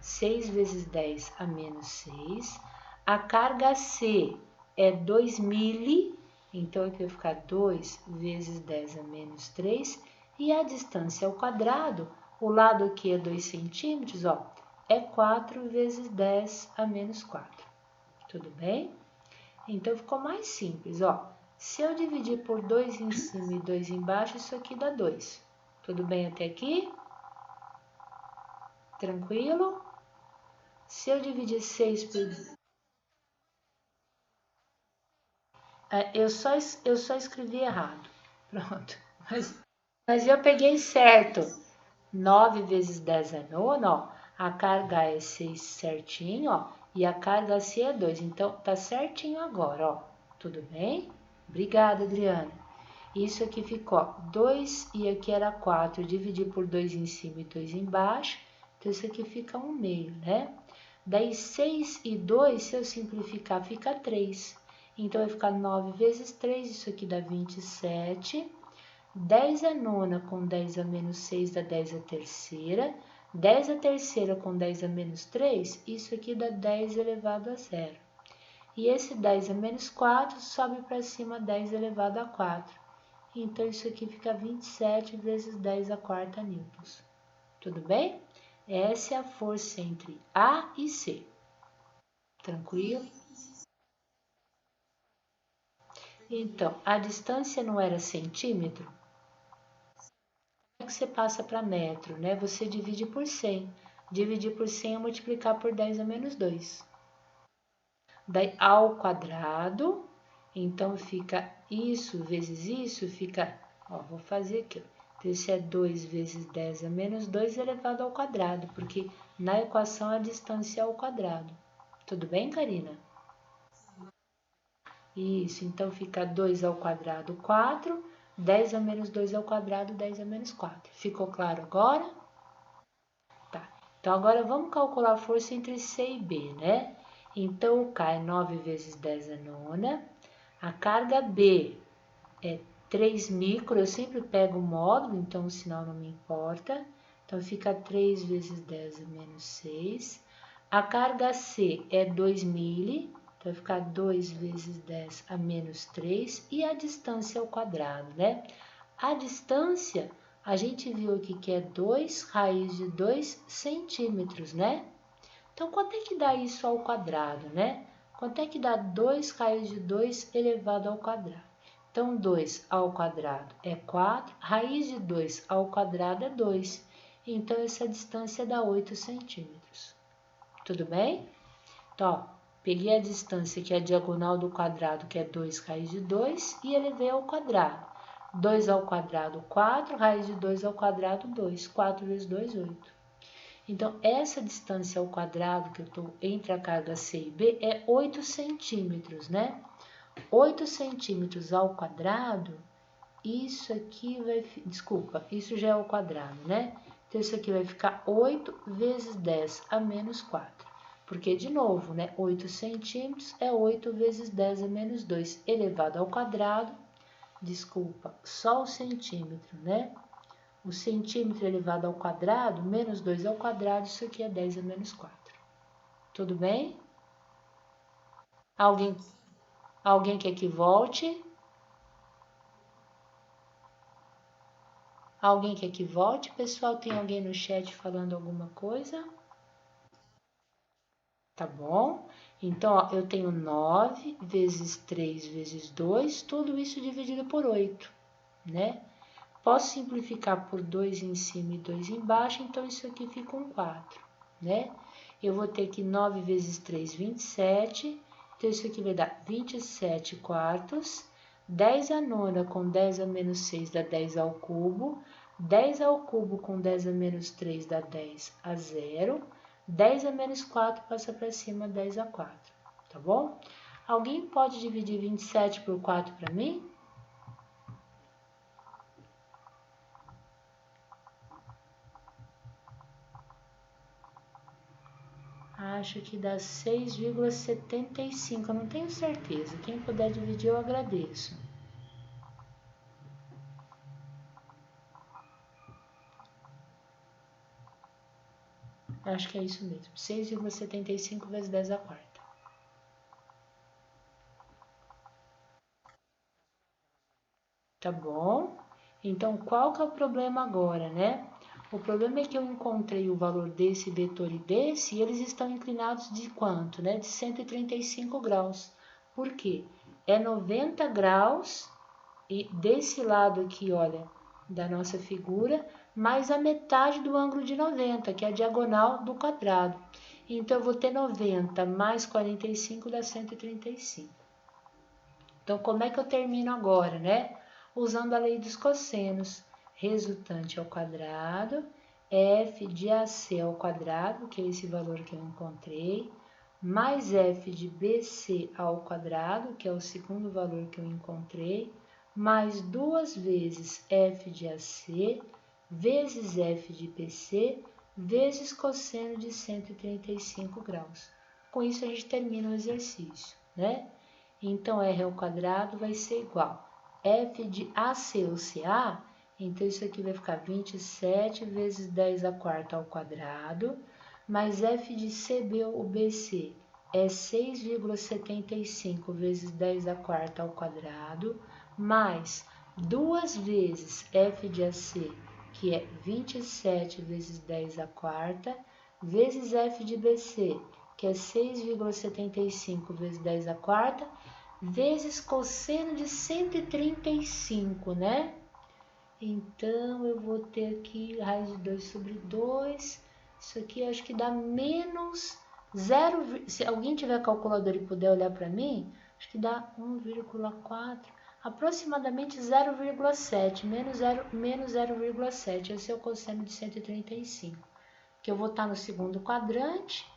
6 vezes 10 a menos 6. A carga C é 2 mili, então aqui vai ficar 2 vezes 10 a menos 3. E a distância ao quadrado, o lado aqui é 2 centímetros, ó, é 4 vezes 10 a menos 4. Tudo bem? Então, ficou mais simples, ó. Se eu dividir por 2 em cima e 2 embaixo, isso aqui dá 2. Tudo bem até aqui? Tranquilo? Se eu dividir 6 por... Eu só escrevi errado. Pronto. Mas eu peguei certo. 9 vezes 10 é nona, ó. A carga é 6 certinho, ó. E a carga C é 2. Então, tá certinho agora, ó. Tudo bem? Obrigada, Adriana. Isso aqui ficou 2 e aqui era 4. Eu dividi por 2 em cima e 2 embaixo. Então, isso aqui fica 1 meio, né? Daí, 6 e 2, se eu simplificar, fica 3. Então, vai ficar 9 vezes 3, isso aqui dá 27. 10 a nona com 10 a menos 6 dá 10 a terceira. 10 a terceira com 10 a menos 3, isso aqui dá 10 elevado a zero. E esse 10 a menos 4 sobe para cima 10 elevado a 4. Então, isso aqui fica 27 vezes 10 a quarta newtons. Tudo bem? Essa é a força entre A e C. Tranquilo? Então, a distância não era centímetro? Como é que você passa para metro, né? Você divide por 100. Dividir por 100 é multiplicar por 10 a menos 2. Daí, ao quadrado, então fica isso vezes isso, fica, ó, vou fazer aqui, ó. Então, isso é 2 vezes 10 a menos 2 elevado ao quadrado, porque na equação a distância é ao quadrado. Tudo bem, Karina? Isso, então fica 2 ao quadrado, 4, 10 a menos 2 ao quadrado, 10 a menos 4. Ficou claro agora? Tá, então agora vamos calcular a força entre C e B, né? Então, o K é 9 vezes 10 a nona, a carga B é 3 micro, eu sempre pego o módulo, então o sinal não me importa. Então, fica 3 vezes 10 a menos 6. A carga C é 2 mili, então vai ficar 2 vezes 10 a menos 3. E a distância ao quadrado, né? A distância, a gente viu aqui que é 2 raiz de 2 centímetros, né? Então, quanto é que dá isso ao quadrado, né? Quanto é que dá 2 raiz de 2 elevado ao quadrado? Então, 2 ao quadrado é 4, raiz de 2 ao quadrado é 2. Então, essa distância dá 8 centímetros. Tudo bem? Então, ó, peguei a distância que é a diagonal do quadrado, que é 2 raiz de 2, e elevei ao quadrado. 2 ao quadrado, 4, raiz de 2 ao quadrado, 2. 4 vezes 2, 8. Então, essa distância ao quadrado que eu estou entre a carga C e B é 8 centímetros, né? 8 centímetros ao quadrado, isso aqui vai... Desculpa, isso já é ao quadrado, né? Então, isso aqui vai ficar 8 vezes 10 a menos 4. Porque, de novo, né? 8 centímetros é 8 vezes 10 a menos 2 elevado ao quadrado. Desculpa, só o centímetro, né? O centímetro elevado ao quadrado, menos 2 ao quadrado, isso aqui é 10 a menos 4. Tudo bem? Alguém quer que volte? Alguém quer que volte? Pessoal, tem alguém no chat falando alguma coisa? Tá bom? Então, ó, eu tenho 9 vezes 3 vezes 2, tudo isso dividido por 8, né? Posso simplificar por 2 em cima e 2 embaixo, então isso aqui fica um 4, né? Eu vou ter que 9 vezes 3, 27, então isso aqui vai dar 27 quartos. 10 a nona com 10 a menos 6 dá 10 ao cubo. 10 ao cubo com 10 a menos 3 dá 10 a zero. 10 a menos 4 passa para cima, 10 a 4, tá bom? Alguém pode dividir 27 por 4 para mim? Acho que dá 6,75, eu não tenho certeza. Quem puder dividir, eu agradeço. Acho que é isso mesmo, 6,75 vezes 10 a quarta. Tá bom? Então, qual que é o problema agora, né? O problema é que eu encontrei o valor desse vetor e desse, e eles estão inclinados de quanto, né? De 135 graus. Por quê? É 90 graus, e desse lado aqui, olha, da nossa figura, mais a metade do ângulo de 90, que é a diagonal do quadrado. Então, eu vou ter 90 mais 45 dá 135. Então, como é que eu termino agora, né? Usando a lei dos cossenos. Resultante ao quadrado, f de AC ao quadrado, que é esse valor que eu encontrei, mais f de BC ao quadrado, que é o segundo valor que eu encontrei, mais 2 vezes f de AC, vezes f de BC, vezes cosseno de 135 graus. Com isso, a gente termina o exercício, né? Então, r ao quadrado vai ser igual f de AC ou CA, então isso aqui vai ficar 27 vezes 10 a quarta ao quadrado, mais f de CB ou BC é 6,75 vezes 10 a quarta ao quadrado, mais 2 vezes f de AC, que é 27 vezes 10 a quarta, vezes f de BC, que é 6,75 vezes 10 a quarta, vezes cosseno de 135, né? Então, eu vou ter aqui raiz de 2 sobre 2. Isso aqui acho que dá menos 0. Se alguém tiver calculadora e puder olhar para mim, acho que dá 1,4, aproximadamente 0,7, menos 0,7. Esse é o cosseno de 135. Que eu vou estar no segundo quadrante.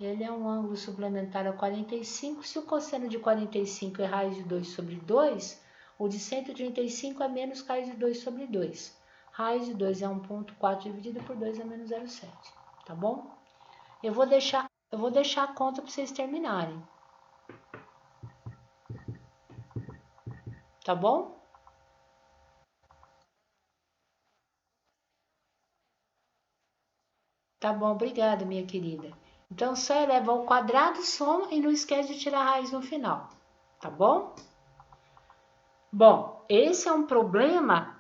Ele é um ângulo suplementar a 45. Se o cosseno de 45 é raiz de 2 sobre 2, o de 135 é menos raiz de 2 sobre 2. Raiz de 2 é 1,4 dividido por 2 é menos 0,7. Tá bom? Eu vou deixar a conta para vocês terminarem. Tá bom? Tá bom, obrigada, minha querida. Então, só eleva ao quadrado, soma e não esquece de tirar a raiz no final. Tá bom? Bom, esse é um problema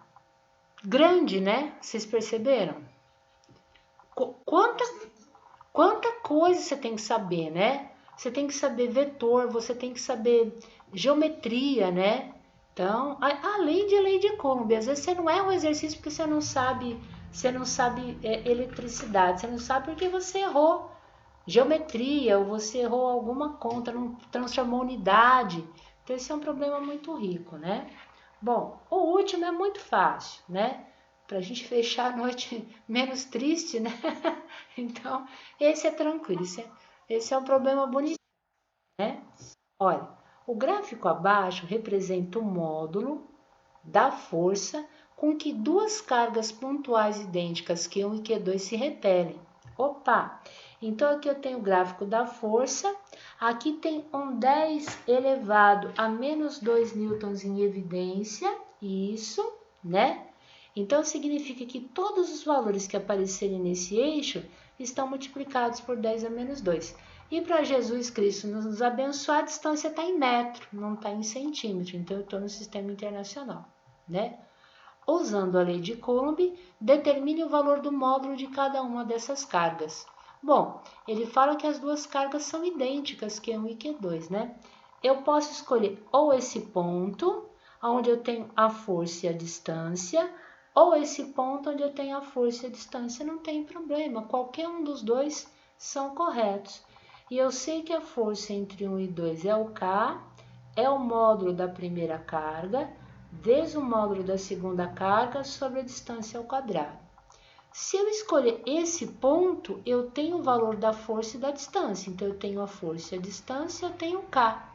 grande, né? Vocês perceberam? Quanta coisa você tem que saber, né? Você tem que saber vetor, você tem que saber geometria, né? Então, além de lei de Coulomb, às vezes você não é um exercício porque você não sabe eletricidade, você não sabe porque você errou geometria ou você errou alguma conta, não transformou unidade. Então, esse é um problema muito rico, né? Bom, o último é muito fácil, né? Para a gente fechar a noite menos triste, né? Então, esse é tranquilo, esse é um problema bonito, né? Olha, o gráfico abaixo representa o módulo da força com que duas cargas pontuais idênticas Q1 e Q2 se repelem. Opa! Então, aqui eu tenho o gráfico da força, aqui tem um 10 elevado a menos 2 newtons em evidência, isso, né? Então, significa que todos os valores que aparecerem nesse eixo estão multiplicados por 10 a menos 2. E para Jesus Cristo nos abençoar, a distância está em metro, não está em centímetro. Então, eu estou no sistema internacional, né? Usando a lei de Coulomb, determine o valor do módulo de cada uma dessas cargas. Bom, ele fala que as duas cargas são idênticas, Q1 e Q2, né? Eu posso escolher ou esse ponto, onde eu tenho a força e a distância, ou esse ponto onde eu tenho a força e a distância. Não tem problema, qualquer um dos dois são corretos. E eu sei que a força entre 1 e 2 é o K, é o módulo da primeira carga, vezes o módulo da segunda carga sobre a distância ao quadrado. Se eu escolher esse ponto, eu tenho o valor da força e da distância. Então, eu tenho a força e a distância, eu tenho K.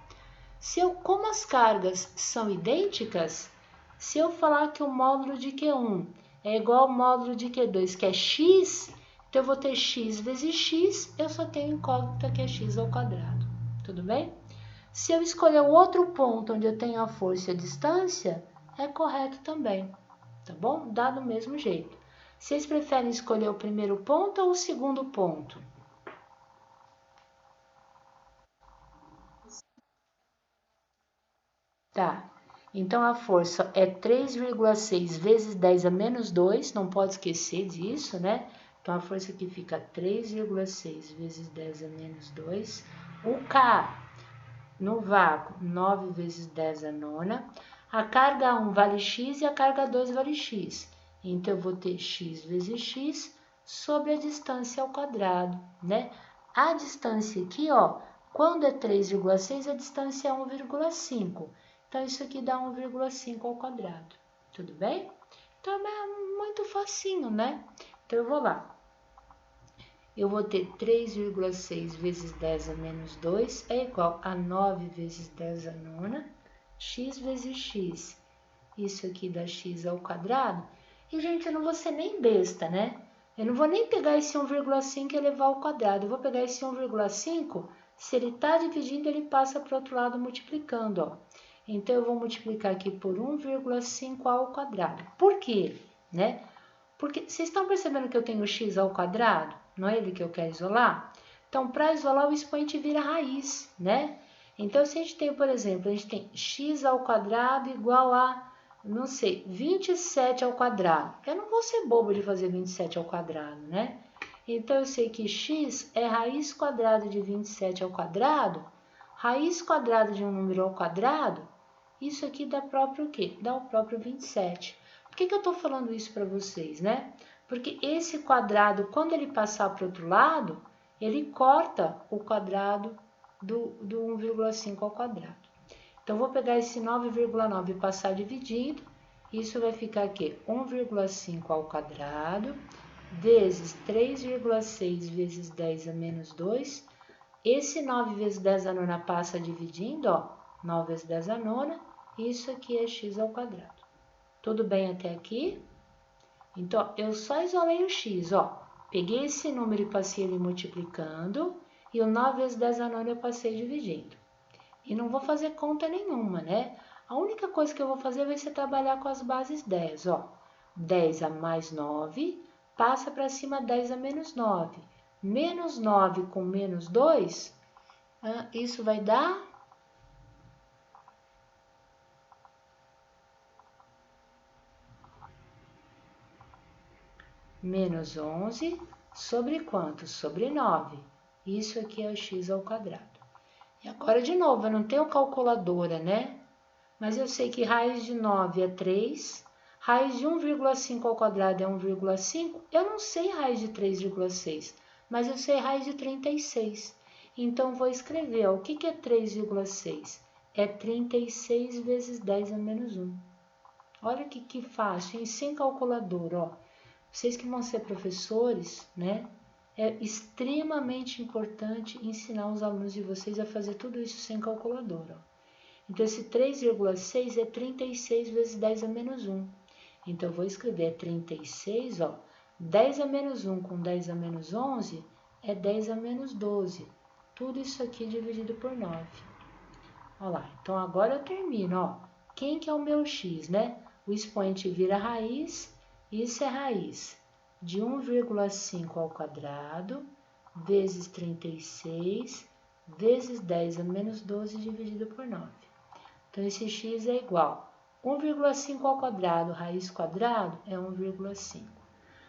Como as cargas são idênticas, se eu falar que o módulo de Q1 é igual ao módulo de Q2, que é x, então eu vou ter x vezes x, eu só tenho incógnita que é x ao quadrado. Tudo bem? Se eu escolher o outro ponto onde eu tenho a força e a distância, é correto também, tá bom? Dá do mesmo jeito. Vocês preferem escolher o primeiro ponto ou o segundo ponto? Tá. Então, a força é 3,6 vezes 10 a menos 2, não pode esquecer disso, né? Então, a força aqui fica 3,6 vezes 10 a menos 2. O K, no vácuo, 9 vezes 10 a nona. A carga 1 vale x e a carga 2 vale x. Então, eu vou ter x vezes x sobre a distância ao quadrado, né? A distância aqui, ó, quando é 3,6, a distância é 1,5. Então, isso aqui dá 1,5 ao quadrado. Tudo bem? Então, é muito facinho, né? Então, eu vou lá. Eu vou ter 3,6 vezes 10 a menos 2 é igual a 9 vezes 10 a nona, x vezes x. Isso aqui dá x ao quadrado. E, gente, eu não vou ser nem besta, né? Eu não vou nem pegar esse 1,5 e levar ao quadrado. Eu vou pegar esse 1,5, se ele está dividindo, ele passa para o outro lado multiplicando, ó. Então, eu vou multiplicar aqui por 1,5 ao quadrado. Por quê? Né? Porque vocês estão percebendo que eu tenho x ao quadrado? Não é ele que eu quero isolar? Então, para isolar, o expoente vira raiz, né? Então, se a gente tem, por exemplo, a gente tem x ao quadrado igual a, não sei, 27 ao quadrado. Eu não vou ser bobo de fazer 27 ao quadrado, né? Então, eu sei que x é raiz quadrada de 27 ao quadrado. Raiz quadrada de um número ao quadrado, isso aqui dá próprio o quê? Dá o próprio 27. Por que eu estou falando isso para vocês, né? Porque esse quadrado, quando ele passar para o outro lado, ele corta o quadrado do 1,5 ao quadrado. Então, vou pegar esse 9,9 e passar dividindo. Isso vai ficar aqui, 1,5 ao quadrado, vezes 3,6 vezes 10 a menos 2. Esse 9 vezes 10 a nona passa dividindo, ó. 9 vezes 10 a nona, isso aqui é x ao quadrado. Tudo bem até aqui? Então, eu só isolei o x, ó. Peguei esse número e passei ele multiplicando, e o 9 vezes 10 a nona eu passei dividindo. E não vou fazer conta nenhuma, né? A única coisa que eu vou fazer vai ser trabalhar com as bases 10, ó. 10 a mais 9, passa para cima 10 a menos 9. Menos 9 com menos 2, isso vai dar menos 11 sobre quanto? Sobre 9. Isso aqui é o x ao quadrado. E agora, de novo, eu não tenho calculadora, né? Mas eu sei que raiz de 9 é 3, raiz de 1,5 ao quadrado é 1,5. Eu não sei raiz de 3,6, mas eu sei raiz de 36. Então, vou escrever, ó, o que é 3,6? É 36 vezes 10 a menos 1. Olha que fácil, hein? Sem calculadora, ó. Vocês que vão ser professores, né? É extremamente importante ensinar os alunos de vocês a fazer tudo isso sem calculadora. Então, esse 3,6 é 36 vezes 10 a menos 1. Então, eu vou escrever 36, ó. 10 a menos 1 com 10 a menos 11 é 10 a menos 12. Tudo isso aqui dividido por 9. Olha lá, então agora eu termino, ó. Quem que é o meu x, né? O expoente vira raiz, isso é raiz de 1,5 ao quadrado, vezes 36, vezes 10 a menos 12 dividido por 9. Então, esse x é igual a 1,5 ao quadrado, raiz quadrado é 1,5.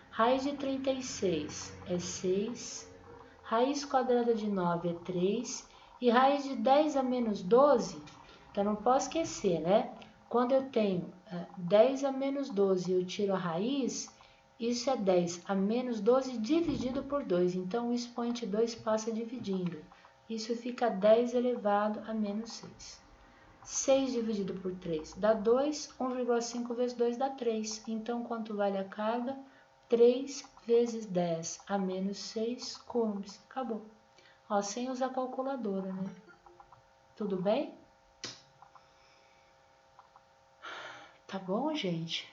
Raiz de 36 é 6, raiz quadrada de 9 é 3, e raiz de 10 a menos 12, então não posso esquecer, né? Quando eu tenho 10 a menos 12 e eu tiro a raiz, isso é 10 a menos 12 dividido por 2. Então, o expoente 2 passa dividindo. Isso fica 10 elevado a menos 6. 6 dividido por 3 dá 2. 1,5 vezes 2 dá 3. Então, quanto vale a carga? 3 vezes 10 a menos 6 coulombs. Acabou. Ó, sem usar calculadora, né? Tudo bem? Tá bom, gente?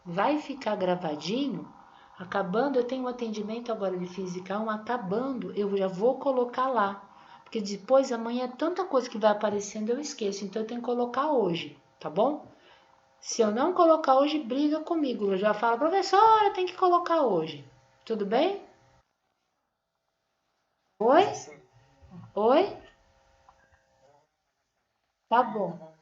Vai ficar gravadinho. Acabando, eu tenho um atendimento agora de física 1, acabando, eu já vou colocar lá. Porque depois, amanhã, é tanta coisa que vai aparecendo, eu esqueço. Então, eu tenho que colocar hoje, tá bom? Se eu não colocar hoje, briga comigo. Eu já falo, professora, tem que colocar hoje. Tudo bem? Oi? Oi? Tá bom.